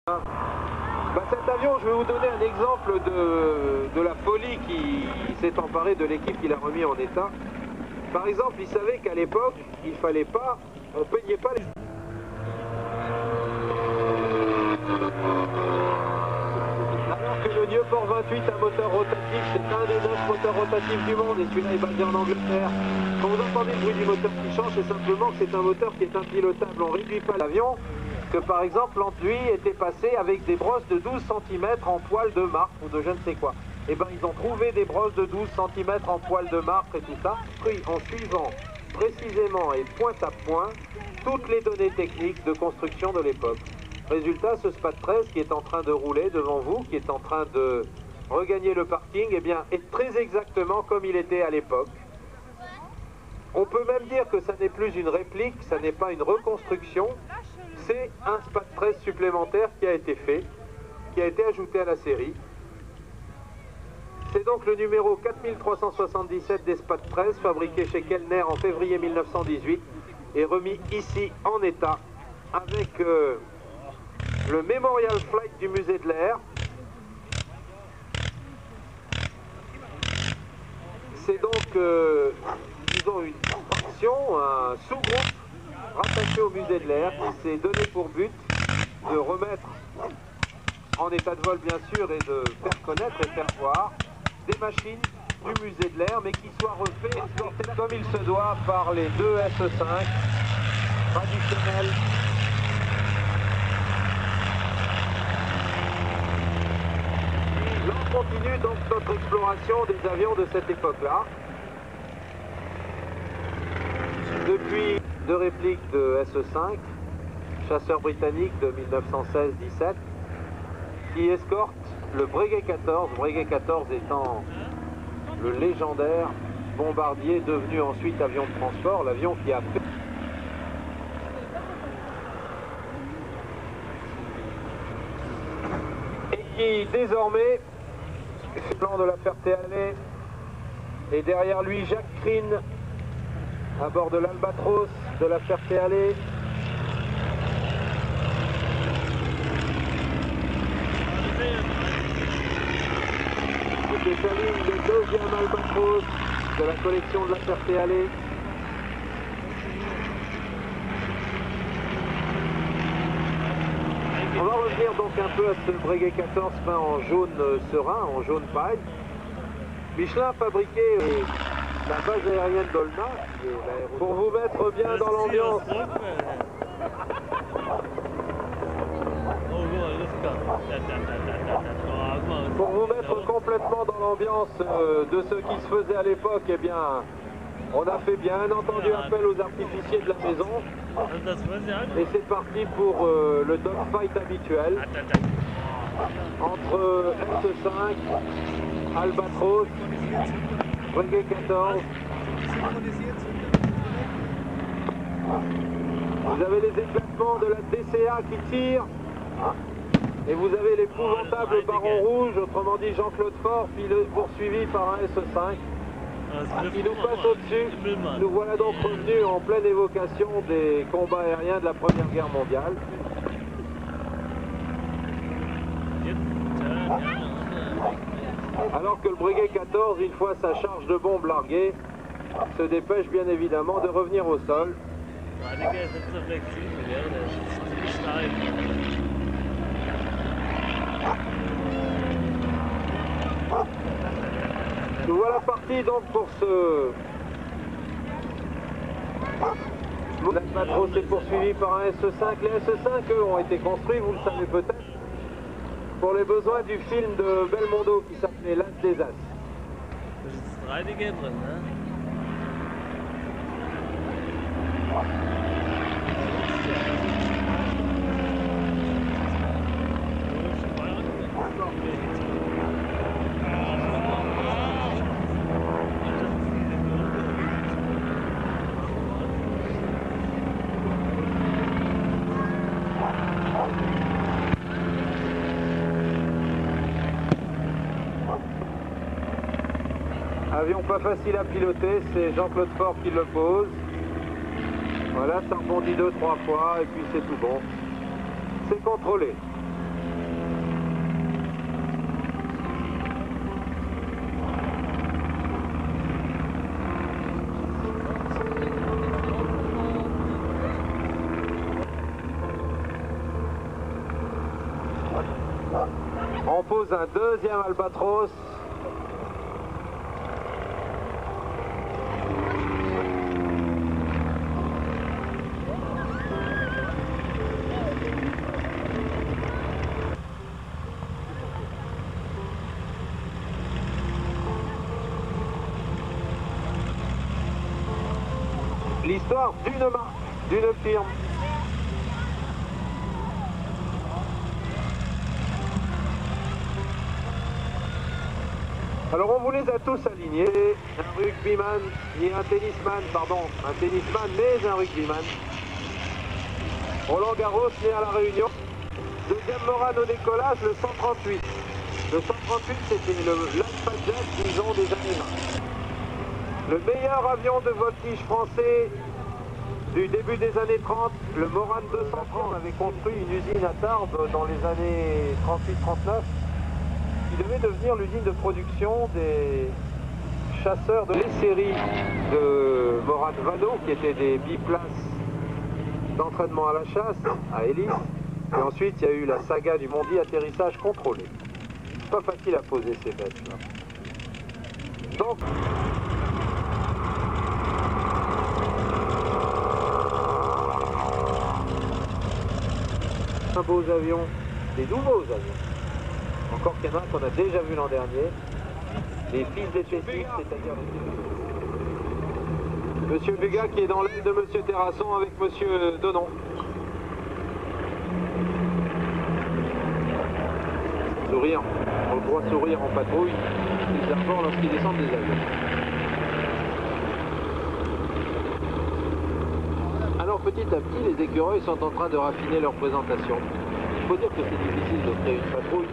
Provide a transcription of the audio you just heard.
Cet avion, je vais vous donner un exemple de la folie qui s'est emparée de l'équipe qui l'a remis en état. Par exemple, il savait qu'à l'époque, il fallait pas, on peignait pas les... Alors que le Nieuport 28 à moteur rotatif, c'est un des 9 moteurs rotatifs du monde et celui-là est basé en Angleterre. Quand vous entendez le bruit du moteur qui change, c'est simplement que c'est un moteur qui est impilotable. On ne réduit pas l'avion. Que par exemple l'enduit était passé avec des brosses de 12 cm en poil de marbre ou de je ne sais quoi. Et bien ils ont trouvé des brosses de 12 cm en poil de marbre et tout ça, pris en suivant précisément et point à point toutes les données techniques de construction de l'époque. Résultat, ce SPAT 13 qui est en train de rouler devant vous, qui est en train de regagner le parking, eh bien, est très exactement comme il était à l'époque. On peut même dire que ça n'est plus une réplique, ça n'est pas une reconstruction, c'est un SPAT 13 supplémentaire qui a été fait, qui a été ajouté à la série. C'est donc le numéro 4377 des SPAT 13, fabriqué chez Kellner en février 1918 et remis ici en état avec le Memorial Flight du musée de l'air. C'est donc, disons, une fraction, un sous-groupe rattaché au musée de l'air qui s'est donné pour but de remettre en état de vol bien sûr et de faire connaître et faire voir des machines du musée de l'air mais qui soient refaites comme il se doit par les deux SE5 traditionnels. Là on continue donc notre exploration des avions de cette époque-là. Depuis deux répliques de SE5, chasseur britannique de 1916-17, qui escorte le Breguet 14, Breguet 14 étant le légendaire bombardier devenu ensuite avion de transport, l'avion qui a fait... et qui désormais fait le plan de la Ferté-Alais, et derrière lui Jacques Crine à bord de l'Albatros de la Ferté-Alais. C'est le deuxième Albatros de la collection de la Ferté-Alais. On va revenir donc un peu à ce Breguet 14 peint en jaune serein, en jaune paille. Michelin a fabriqué la base aérienne d'Olna pour vous mettre bien dans l'ambiance. Pour vous mettre complètement dans l'ambiance de ce qui se faisait à l'époque, eh bien, on a fait bien entendu appel aux artificiers de la maison. Et c'est parti pour le dogfight habituel entre SE5, Albatros, Breguet 14. Vous avez les éclatements de la DCA qui tire. Et vous avez l'épouvantable Baron Rouge, autrement dit Jean-Claude Faure, poursuivi par un SE5 qui nous passe au-dessus. Nous voilà donc revenus en pleine évocation des combats aériens de la Première Guerre mondiale. Alors que le Breguet 14, une fois sa charge de bombes larguée, se dépêche bien évidemment de revenir au sol. Nous voilà partis donc pour ce... L'Albatros est poursuivi par un SE5. Les SE5, eux, ont été construits, vous le savez peut-être, pour les besoins du film de Belmondo qui s'appelait L'As des As. Avion pas facile à piloter, c'est Jean-Claude Faure qui le pose. Voilà, ça rebondit 2-3 fois et puis c'est tout bon. C'est contrôlé. On pose un deuxième albatros. L'histoire d'une marque, d'une firme. Alors on vous les a tous alignés, un rugbyman, ni un tennisman, pardon, un tennisman mais un rugbyman. Roland Garros né à La Réunion. Deuxième Morane au décollage, le 138. Le 138 c'était l'Alpha Jet, disons, des années 20. Le meilleur avion de voltige français du début des années 30, le Morane 230 avait construit une usine à Tarbes dans les années 38-39 qui devait devenir l'usine de production des chasseurs de les séries de Morane Vano qui étaient des biplaces d'entraînement à la chasse, à hélice. Et ensuite il y a eu la saga du Mondi atterrissage contrôlé. C'est pas facile à poser ces bêtes là. Donc un beaux avions, des nouveaux avions. Encore qu'il y en a qu'on a déjà vu l'an dernier. Les fils des Tchétiques, c'est-à-dire Monsieur Bugat qui est dans l'aile de Monsieur Terrasson avec Monsieur Donon. Sourire, on le voit sourire en patrouille, les servants lorsqu'ils descendent des avions. Alors petit à petit, les écureuils sont en train de raffiner leur présentation. Il faut dire que c'est difficile de créer une patrouille